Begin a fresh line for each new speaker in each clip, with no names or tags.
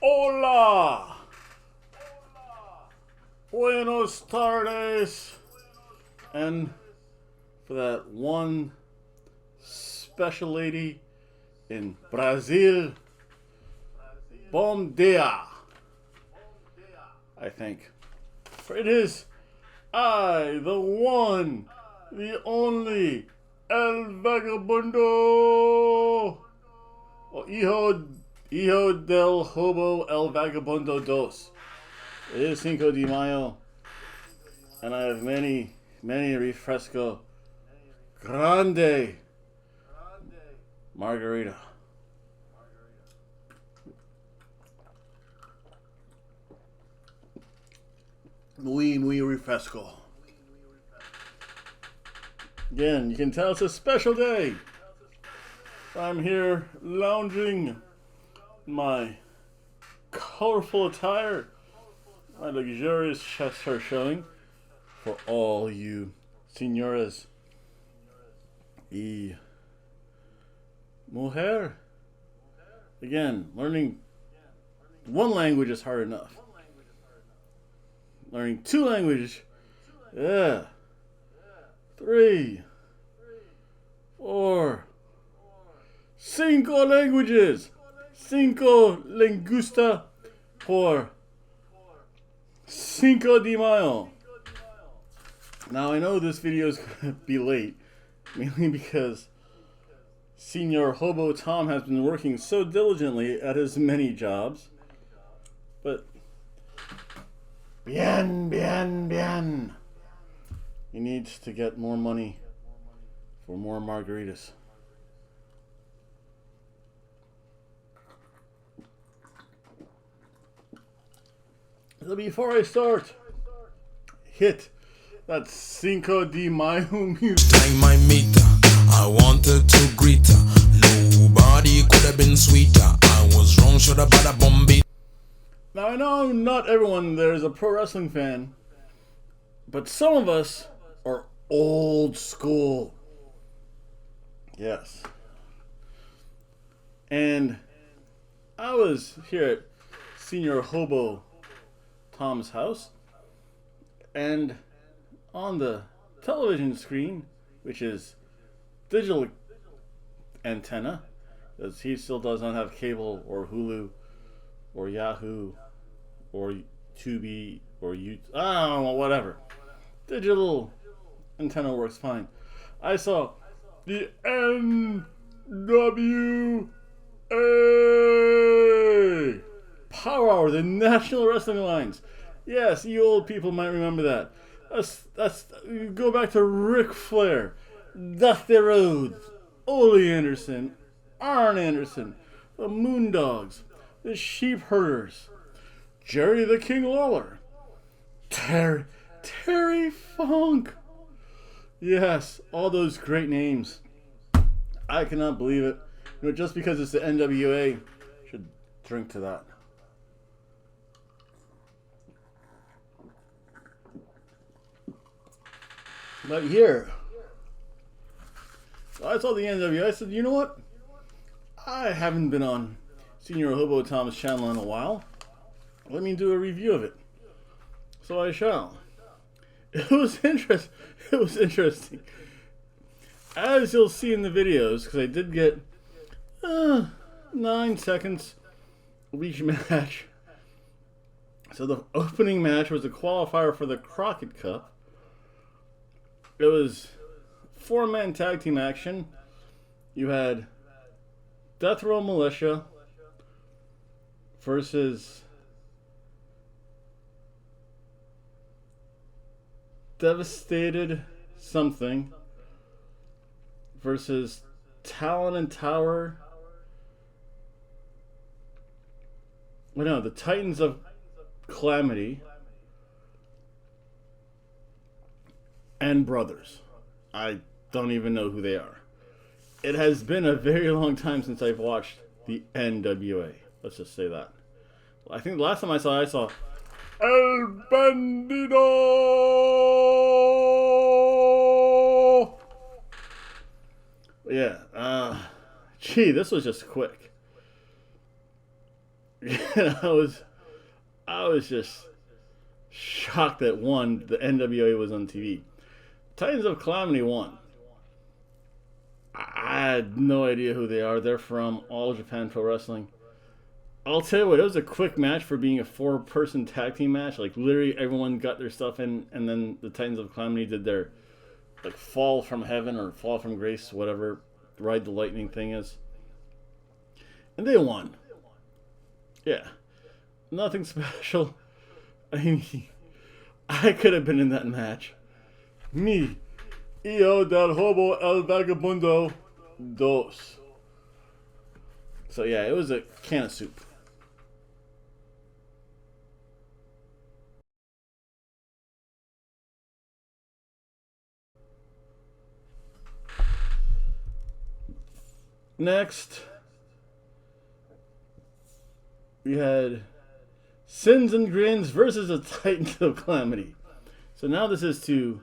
Hola. Buenos tardes. And for that one special lady in Brazil, bom dia, I think. For it is I, the one, the only, El Vagabundo, o hijo del Hobo, El Vagabundo dos. It is Cinco de Mayo, and I have many refresco grande margarita. Muy refresco. Again, you can tell it's a special day. I'm here lounging in my colorful attire, my luxurious chest hair showing for all you señoras y mujer. Again, learning one language is hard enough. Learning two languages, yeah. 3, 4, 5 languages. 5 linguista por Cinco de Mayo. Now I know this video is going to be late, mainly because Senior Hobo Tom has been working so diligently at his many jobs. But bien. He needs to get more money for more margaritas. So before I start, hit that Cinco de Mayo music.
Time I meet her, I wanted to greet her. Nobody could have been sweeter. I was wrong, should have bought a Bombay.
Now I know not everyone there is a pro wrestling fan, but some of us are old school. Yes. And I was here at Senior Hobo Tom's house, and on the television screen, which is digital antenna, because he still does not have cable or Hulu or Yahoo or Tubi or YouTube, I don't know, whatever. Digital antenna works fine. I saw the NWA Power, the National Wrestling Alliance. Yes, you old people might remember that. That's go back to Ric Flair, Dusty Rhodes, Ole Anderson, Arn Anderson, the Moondogs, the Sheep Herders, Jerry the King Lawler, Terry Funk. Yes, all those great names. I cannot believe it. You know, just because it's the NWA, should drink to that. But here, I saw the NWA. I said, you know what? I haven't been on Senior Hobo Tom's channel in a while. Let me do a review of it. So I shall. It was interesting. As you'll see in the videos, because I did get 9 seconds of each match. So the opening match was a qualifier for the Crockett Cup. It was 4-man tag team action. You had Death Row Militia versus Devastated something versus Talon and Tower. Well, no, the Titans of Calamity and Brothers. I don't even know who they are. It has been a very long time since I've watched the NWA. Let's just say that. I think the last time I saw El Bandido. Yeah. Gee, this was just quick. And I was just shocked that one, the NWA was on TV. Titans of Calamity won. I had no idea who they are. They're from All Japan Pro Wrestling. I'll tell you what, it was a quick match for being a 4-person tag team match. Like, literally everyone got their stuff in, and then the Titans of Calamity did their, like, fall from heaven or fall from grace, whatever ride the lightning thing is. And they won. Yeah. Nothing special. I mean, I could have been in that match. Me, Hijo del Hobo el Vagabundo dos. So yeah, it was a can of soup. Next, we had Sins and Grins versus the Titans of Calamity. So now this is to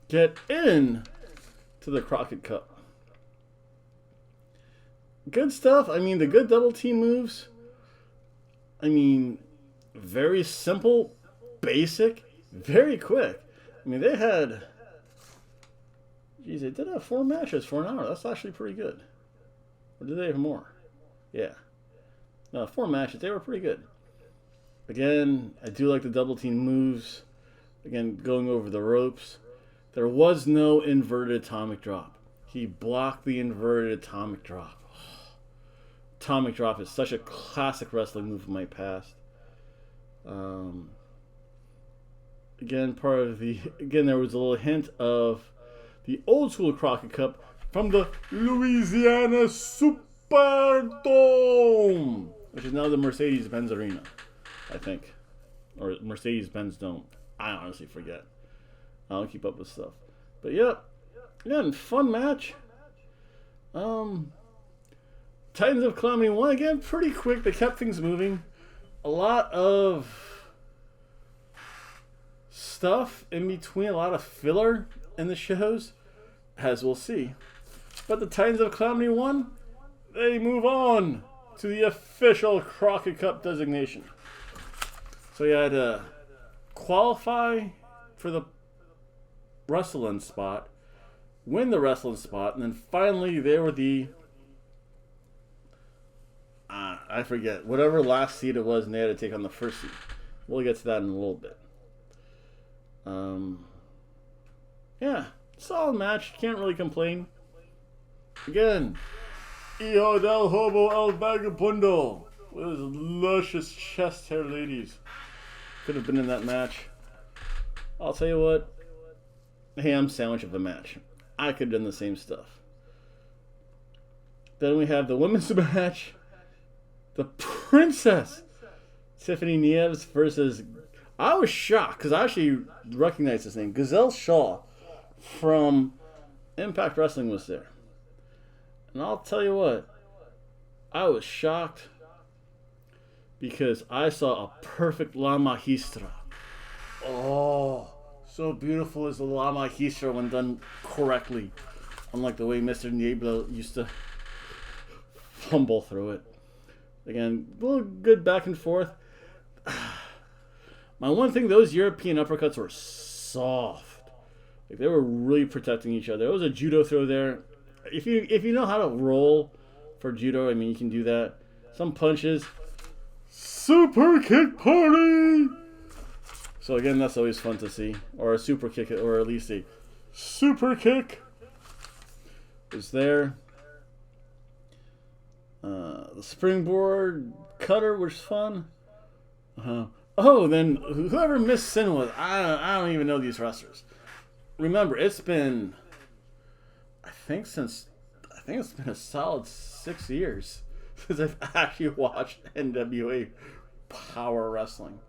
get in to the Crockett Cup. Good stuff. I mean, the good double team moves. I mean, very simple, basic, very quick. I mean, they had... Geez, they did have 4 matches for an hour. That's actually pretty good. Or did they have more? Yeah. No, 4 matches. They were pretty good. Again, I do like the double team moves. Again, going over the ropes. There was no inverted atomic drop. He blocked the inverted atomic drop. Atomic drop is such a classic wrestling move from my past. Again, there was a little hint of the old school Crockett Cup from the Louisiana Superdome, which is now the Mercedes-Benz Arena, I think. Or Mercedes-Benz Dome. I honestly forget. I don't keep up with stuff. But yeah, fun match. Titans of Calamity won again pretty quick. They kept things moving. A lot of stuff in between, a lot of filler in the shows, as we'll see. But the Titans of Calamity won. They move on to the official Crockett Cup designation. So you had to qualify for the wrestling spot, win the wrestling spot, and then finally they were the I forget, whatever last seed it was, and they had to take on the first seed. We'll get to that in a little bit. Yeah, solid match. Can't really complain. Again, Hijo del Hobo el Vagabundo with his luscious chest hair ladies. Could have been in that match. I'll tell you what, ham sandwich of a match. I could have done the same stuff. Then we have the women's match. The Princess Tiffany Nieves versus... I was shocked because I actually recognized his name. Gazelle Shaw from Impact Wrestling was there. And I'll tell you what, I was shocked because I saw a perfect La Magistra. Oh, so beautiful is the La Magistra when done correctly. Unlike the way Mr. Niebla used to fumble through it. Again, a little good back and forth. My one thing, those European uppercuts were soft. Like, they were really protecting each other. There was a judo throw there. If you know how to roll for judo, I mean, you can do that. Some punches. Super kick party! So again, that's always fun to see. Or a super kick, or at least a super kick is there. The springboard cutter was fun. Oh, then whoever Miss Sin was, I don't even know these wrestlers. Remember, it's been, I think it's been a solid 6 years since I've actually watched NWA Power Wrestling.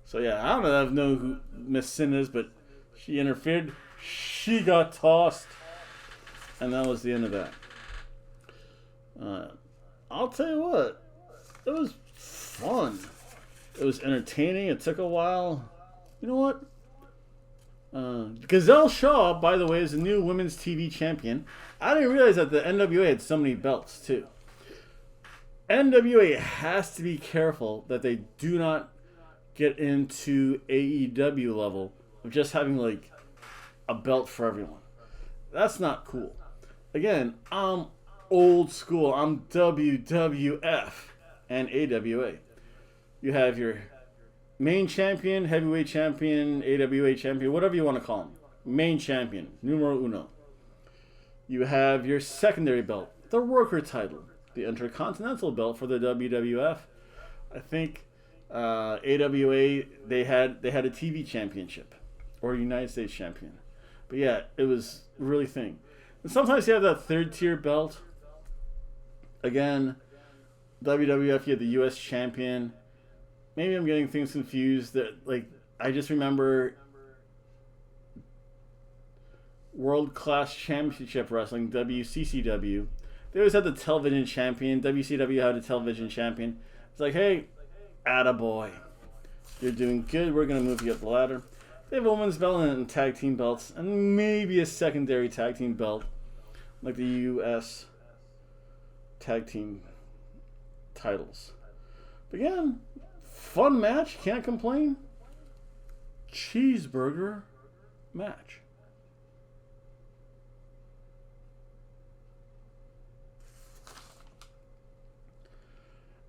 So yeah, I don't know who Miss Sin is, but she interfered. She got tossed, and that was the end of that. I'll tell you what, it was fun. It was entertaining. It took a while. You know what? Gazelle Shaw, by the way, is the new women's TV champion. I didn't realize that the NWA had so many belts, too. NWA has to be careful that they do not get into AEW level of just having like a belt for everyone. That's not cool. Again, I'm old school. I'm WWF and AWA. You have your main champion, heavyweight champion, AWA champion, whatever you want to call him. Main champion, numero uno. You have your secondary belt, the worker title, the Intercontinental belt for the WWF. I think AWA they had a TV championship or a United States champion. But yeah, it was really thing. And sometimes you have that third tier belt. Again, WWF you had the US champion. Maybe I'm getting things confused. That like I just remember World Class Championship Wrestling, WCCW. They always had the television champion. WCW had a television champion. It's like, hey, attaboy. You're doing good. We're going to move you up the ladder. They have a women's belt and tag team belts. And maybe a secondary tag team belt. Like the U.S. tag team titles. But again, fun match. Can't complain. Cheeseburger match.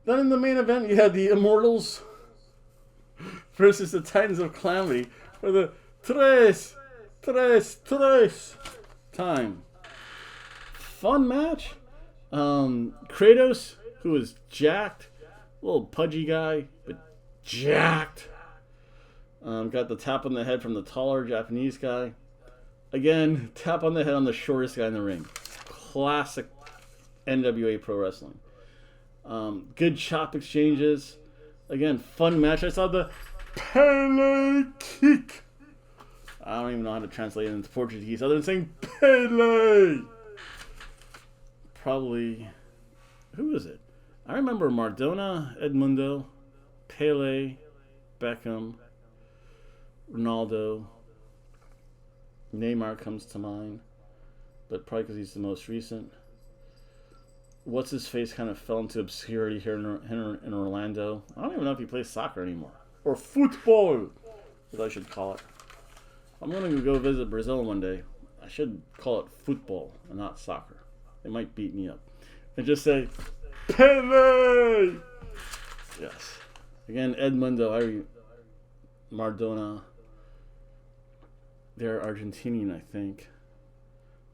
Then in the main event, you had the Immortals versus the Titans of Calamity for the tres time. Fun match. Kratos, who was jacked, little pudgy guy, but jacked. Got the tap on the head from the taller Japanese guy. Again, tap on the head on the shortest guy in the ring. Classic NWA Pro Wrestling. Good chop exchanges. Again, fun match. I saw the Pele kick. I don't even know how to translate it into Portuguese other than saying Pele. Probably, who is it? I remember Maradona, Edmundo, Pele, Beckham, Ronaldo. Neymar comes to mind, but probably because he's the most recent. What's his face kind of fell into obscurity here in Orlando. I don't even know if he plays soccer anymore. Or football, as I should call it. I'm going to go visit Brazil one day. I should call it football and not soccer. They might beat me up. And just say, Pele! Yes. Again, Edmundo, Maradona. They're Argentinian, I think.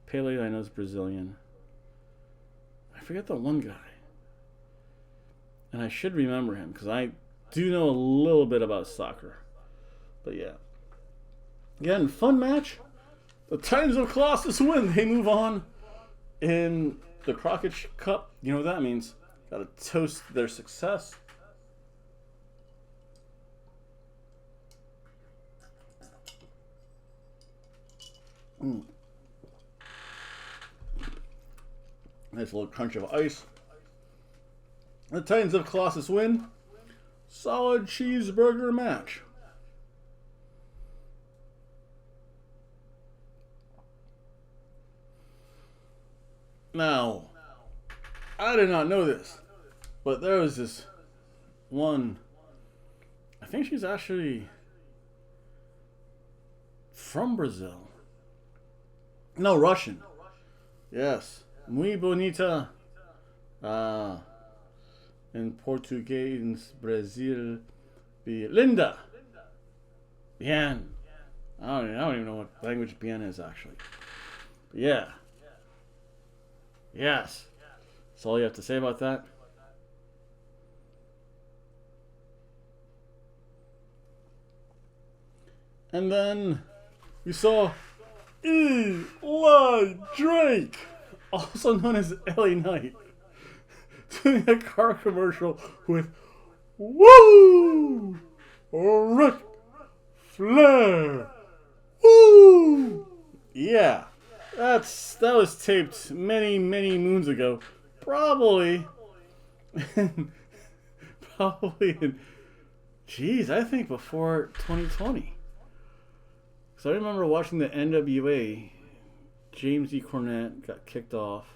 Pele, I know, is Brazilian. I forget the one guy. And I should remember him because I do know a little bit about soccer. But yeah. Again, fun match. The Titans of Colossus win. They move on in the Crockett Cup. You know what that means. Got to toast their success. Nice little crunch of ice. The Titans of Colossus win. Solid cheeseburger match. Now, I did not know this, but there was this one. I think she's actually from Brazil. No, Russian. Yes. Muy bonita. In Portuguese, Brazil. Linda. Bien. I don't even know what language bien is, actually. But yeah. Yes. That's all you have to say about that. And then we saw Eli Drake, also known as LA Knight, doing a car commercial with Woo! Ric Flair. Woo! Yeah. That was taped many moons ago. Probably in, I think before 2020. So I remember watching the NWA. James E. Cornette got kicked off.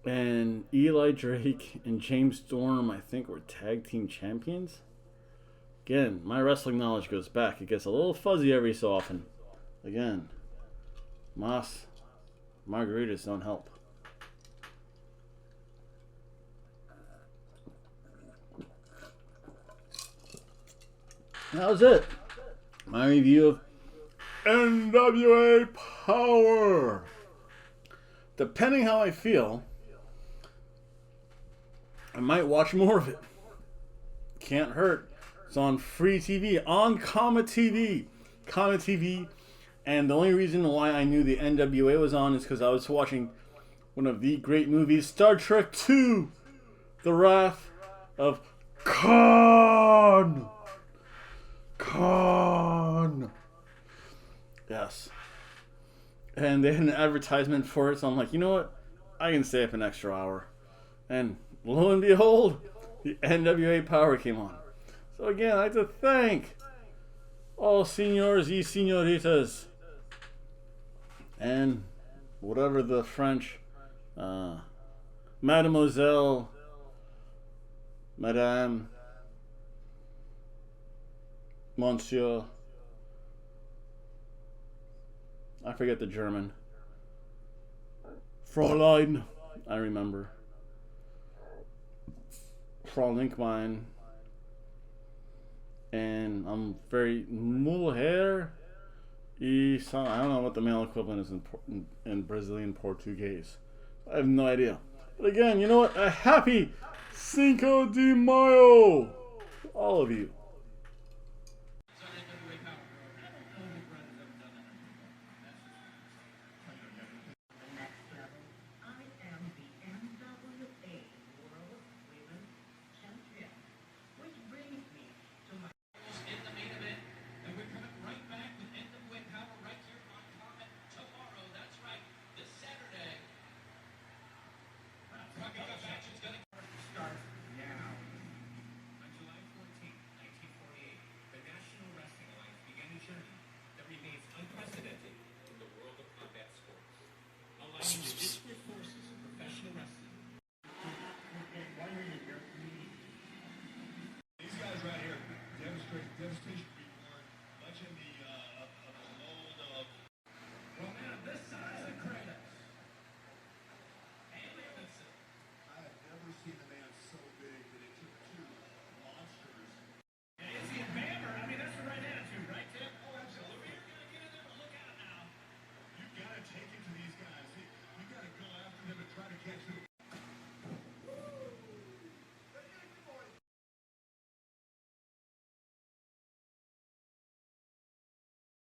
And Eli Drake and James Storm, I think, were tag team champions. Again, my wrestling knowledge goes back. It gets a little fuzzy every so often. Again, Moss, margaritas don't help. That was it. My review of NWA Power. Depending how I feel, I might watch more of it. Can't hurt. It's on free TV, on Comet TV. Comet TV. And the only reason why I knew the NWA was on is because I was watching one of the great movies, Star Trek II, The Wrath of Khan. Khan. Yes. And they had an advertisement for it, so I'm like, you know what? I can stay up an extra hour. And lo and behold, the NWA Power came on. So again, I'd like to thank all senors y senoritas and whatever the French, mademoiselle, madame, monsieur, I forget the German, Fräulein, I remember, Frau Linkmine, and I'm very mulher e some, I don't know what the male equivalent is in Brazilian Portuguese. I have no idea. But again, you know what? A happy Cinco de Mayo to all of you.
Unprecedented in the world of combat sports. Allowing